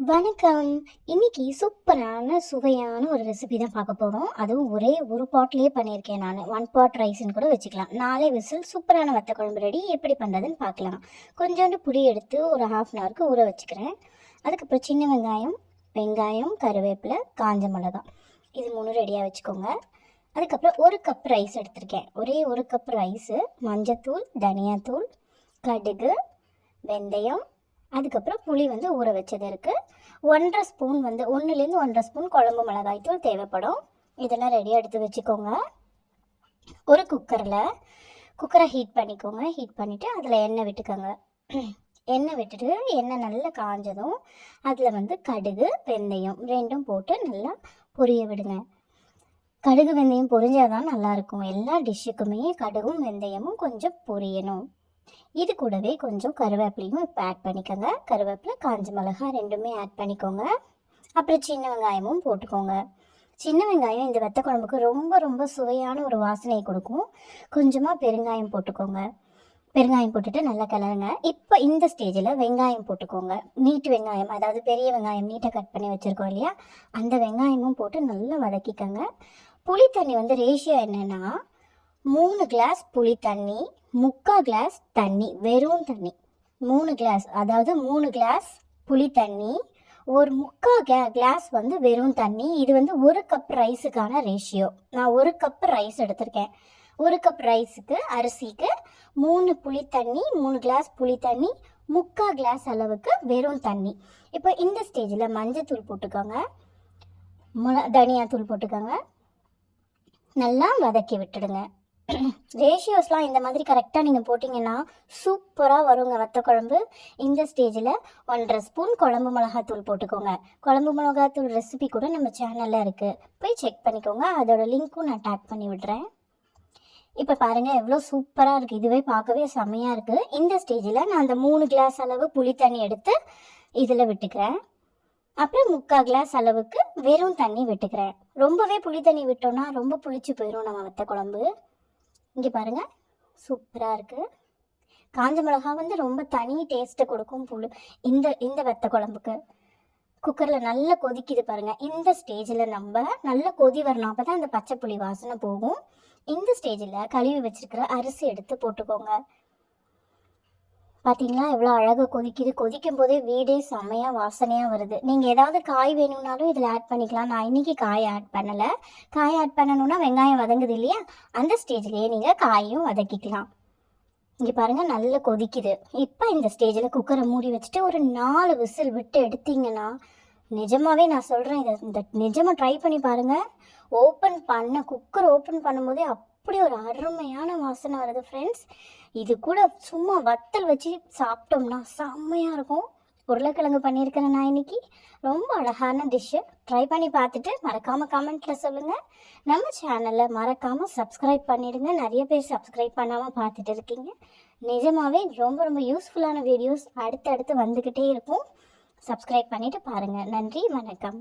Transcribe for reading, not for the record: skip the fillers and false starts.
வணக்கம். இன்னைக்கு சூப்பரான, சுவையான ஒரு ரெசிபி தான் பார்க்க போறோம். அதுவும் ஒரே ஒரு பாட்லயே பண்ணியிருக்கேன் நானு. 1 பாட் ரைஸ்ன்னு கூட வச்சுக்கலாம். 4 விசில் சூப்பரான வத்த குழம்பு ரெடி. எப்படி பண்ணுறதுன்னு பார்க்கலாம். கொஞ்சோண்டு புளி எடுத்து ஒரு 1/2 அன் ஹவருக்கு ஊற வச்சுக்கிறேன். அதுக்கப்புறம் சின்ன வெங்காயம், கருவேப்பிலை, காஞ்ச மிளகாய் இது 3 ரெடியாக வச்சுக்கோங்க. அதுக்கப்புறம் 1 கப் ரைஸ் எடுத்திருக்கேன். ஒரே 1 கப் ரைஸு, மஞ்சத்தூள், தனியாத்தூள், கடுகு, வெந்தயம், அதுக்கப்புறம் புளி ஊற வச்சது இருக்குது. 1.5 ஸ்பூன் 1லேருந்து 1.5 ஸ்பூன் குழம்பு மிளகாய் தூள் தேவைப்படும். இதெல்லாம் ரெடியாக எடுத்து வச்சுக்கோங்க. ஒரு குக்கரை ஹீட் பண்ணிக்கோங்க. ஹீட் பண்ணிவிட்டு அதில் எண்ணெய் விட்டுக்கோங்க. எண்ணெய் விட்டுட்டு எண்ணெய் நல்லா காஞ்சதும் அதில் கடுகு, வெந்தயம் ரெண்டும் போட்டு நல்லா பொரிய விடுங்க. கடுகு வெந்தயம் பொரிஞ்சாதான் நல்லாயிருக்கும். எல்லா டிஷ்ஷுக்குமே கடுகும் வெந்தயமும் கொஞ்சம் பொரியணும். இது கூடவே கொஞ்சம் கருவேப்பிலையும் இப்போ ஆட் பண்ணிக்கோங்க. கருவேப்பிலை, காஞ்ச மிளகாய் ரெண்டுமே ஆட் பண்ணிக்கோங்க. அப்புறம் சின்ன வெங்காயமும் போட்டுக்கோங்க. சின்ன வெங்காயம் இந்த வத்த குழம்புக்கு ரொம்ப ரொம்ப சுவையான ஒரு வாசனையை கொடுக்கும். கொஞ்சமாக பெருங்காயம் போட்டுக்கோங்க. பெருங்காயம் போட்டுட்டு நல்லா கிளறுங்க. இப்போ இந்த ஸ்டேஜில் வெங்காயம் போட்டுக்கோங்க. நீட்டு வெங்காயம், அதாவது பெரிய வெங்காயம் நீட்டை கட் பண்ணி வச்சுருக்கோம் இல்லையா, அந்த வெங்காயமும் போட்டு நல்லா வதக்கிக்கோங்க. புளி தண்ணி ரேஷியோ என்னென்னா 3 கிளாஸ் புளி தண்ணி, 3/4 கிளாஸ் தண்ணி, வெறும் தண்ணி. 3 கிளாஸ், அதாவது 3 கிளாஸ் புளி தண்ணி, ஒரு 3/4 கிளாஸ் வெறும் தண்ணி. இது 1 கப் ரைஸுக்கான ரேஷியோ. நான் 1 கப் ரைஸ் எடுத்திருக்கேன். 1 கப் ரைஸுக்கு, அரிசிக்கு 3 புளி தண்ணி, 3 கிளாஸ் புளி தண்ணி, 3/4 கிளாஸ் அளவுக்கு வெறும் தண்ணி. இப்போ இந்த ஸ்டேஜில் மஞ்சத்தூள் போட்டுக்கோங்க, தனியாத்தூள் போட்டுக்கோங்க. நல்லா வதக்கி விட்டுடுங்க. ரேஷியோஸ்லாம் இந்த மாதிரி கரெக்டாக நீங்கள் போட்டிங்கன்னா சூப்பராக வருங்க வத்த குழம்பு. இந்த ஸ்டேஜில் 1.5 ஸ்பூன் குழம்பு மிளகாத்தூள் போட்டுக்கோங்க. குழம்பு மிளகாத்தூள் ரெசிபி கூட நம்ம சேனலில் இருக்குது, போய் செக் பண்ணிக்கோங்க. அதோட லிங்க்கும் நான் டேக் பண்ணி விடுறேன். இப்போ பாருங்கள் எவ்வளோ சூப்பராக இருக்குது. இதுவே பார்க்கவே செம்மையாக இருக்குது. இந்த ஸ்டேஜில் நான் அந்த 3 கிளாஸ் அளவு புளி தண்ணி எடுத்து இதில் விட்டுக்கிறேன். அப்புறம் 3/4 கிளாஸ் அளவுக்கு வெறும் தண்ணி விட்டுக்கிறேன். ரொம்பவே புளி தண்ணி விட்டோன்னா ரொம்ப புளிச்சு போயிடும் நம்ம வத்த குழம்பு. இங்கே பாருங்கள் சூப்பராக இருக்குது. காஞ்ச மிளகா ரொம்ப தனி டேஸ்ட்டை கொடுக்கும் இந்த வத்த குழம்புக்கு. குக்கரில் நல்லா கொதிக்குது பாருங்கள். இந்த ஸ்டேஜில் நம்ம நல்லா கொதி வரணும், அப்போ தான் அந்த பச்சை புளி வாசனை போகும். இந்த ஸ்டேஜில் கழுவி வச்சுருக்கிற அரிசி எடுத்து போட்டுக்கோங்க. பார்த்தீங்களா எவ்வளோ அழகாக கொதிக்குது. கொதிக்கும் போதே வீடே செம்மையாக வாசனையாக வருது. நீங்கள் ஏதாவது காய் வேணும்னாலும் இதில் ஆட் பண்ணிக்கலாம். நான் இன்றைக்கி காய் ஆட் பண்ணலை. காய் ஆட் பண்ணணுன்னா வெங்காயம் வதங்குது இல்லையா, அந்த ஸ்டேஜ்லேயே நீங்கள் காயும் வதக்கிக்கலாம். இங்கே பாருங்கள் நல்லா கொதிக்குது. இப்போ இந்த ஸ்டேஜில் குக்கரை மூடி வச்சுட்டு ஒரு 4 விசில் விட்டு எடுத்தீங்கன்னா, நிஜமாகவே நான் சொல்கிறேன், இந்த நிஜமாக ட்ரை பண்ணி பாருங்கள். குக்கர் ஓப்பன் பண்ணும்போதே அப்படி ஒரு அருமையான வாசனை வருது ஃப்ரெண்ட்ஸ். இது கூட சும்மா வத்தல் வச்சு சாப்பிட்டோம்னா செம்மையாக இருக்கும். உருளைக்கிழங்கு பண்ணியிருக்கிறேன் நான் இன்னைக்கு. ரொம்ப அழகான டிஷ்ஷு. ட்ரை பண்ணி பார்த்துட்டு மறக்காமல் கமெண்ட்டில் சொல்லுங்கள். நம்ம சேனலில் மறக்காமல் சப்ஸ்கிரைப் பண்ணிவிடுங்க. நிறைய பேர் சப்ஸ்கிரைப் பண்ணாமல் பார்த்துட்டு இருக்கீங்க. நிஜமாகவே ரொம்ப ரொம்ப யூஸ்ஃபுல்லான வீடியோஸ் அடுத்தடுத்து வந்துக்கிட்டே இருக்கும். சப்ஸ்கிரைப் பண்ணிவிட்டு பாருங்கள். நன்றி, வணக்கம்.